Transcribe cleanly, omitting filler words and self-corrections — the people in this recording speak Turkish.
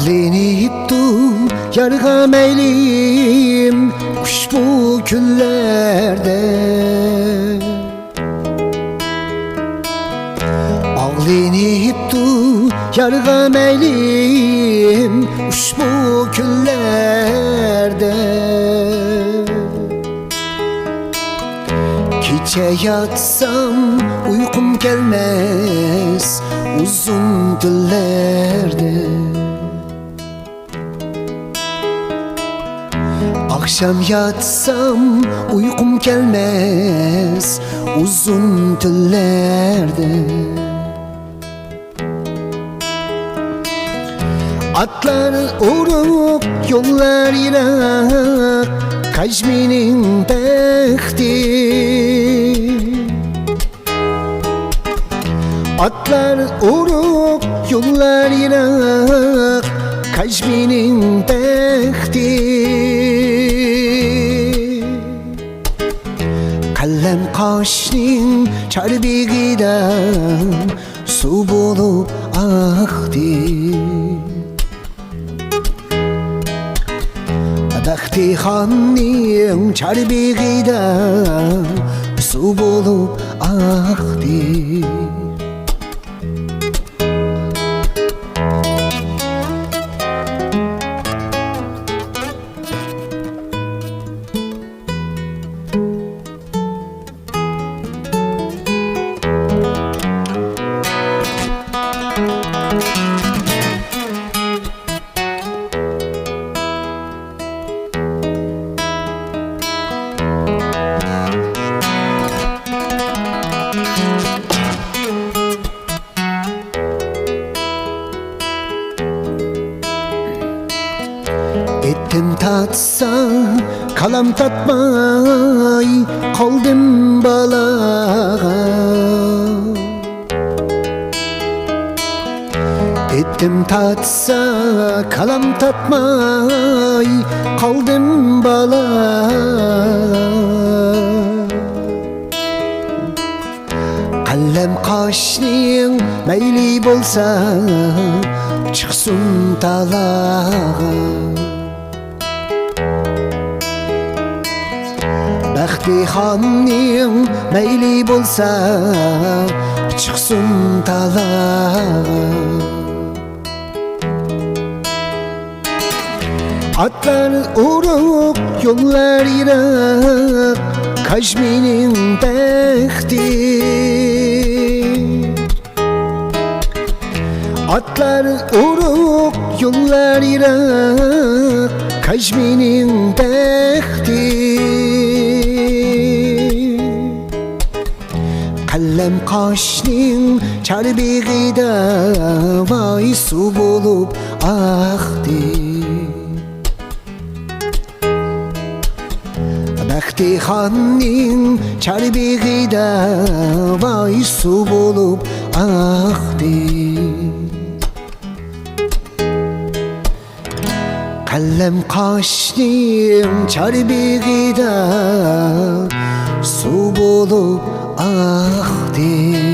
Ağliniptu yarga meylim ushbu kunlarda. Ağliniptu yarga meylim ushbu kunlarda. Kecha yatsam uyqum kelmez uzun tunlarda. Akşam yatsam uyqum kelmez uzun tunlarda. Atlar urup yollar Irak Kajminin bekti. Atlar urup yollar Irak Kajminin bekti. Kallem kaşning çarbig'idan su bolup aktı. Baxti xonning charbig'idan suv bo'lib oqdi. Etim tatsa kalam tatmay kaldım balağa. Etim tatsa kalam tatmay kaldım balağa. Kallem kaşning meyli bolsa çıksın talağa. Baxti xonning meyli bolsa çıksın talağa. Atlar urup yollar Irak Kajminin bekti. Atlar urup yollar Irak Kajminin bekti. Kallem kaşning charbig'ida vay suv bo'lib oqdi. Baxti xonning charbig'ida vay suv bo'lib oqdi. Kallem kaşning charbig'ida suv bo'lib oqdi.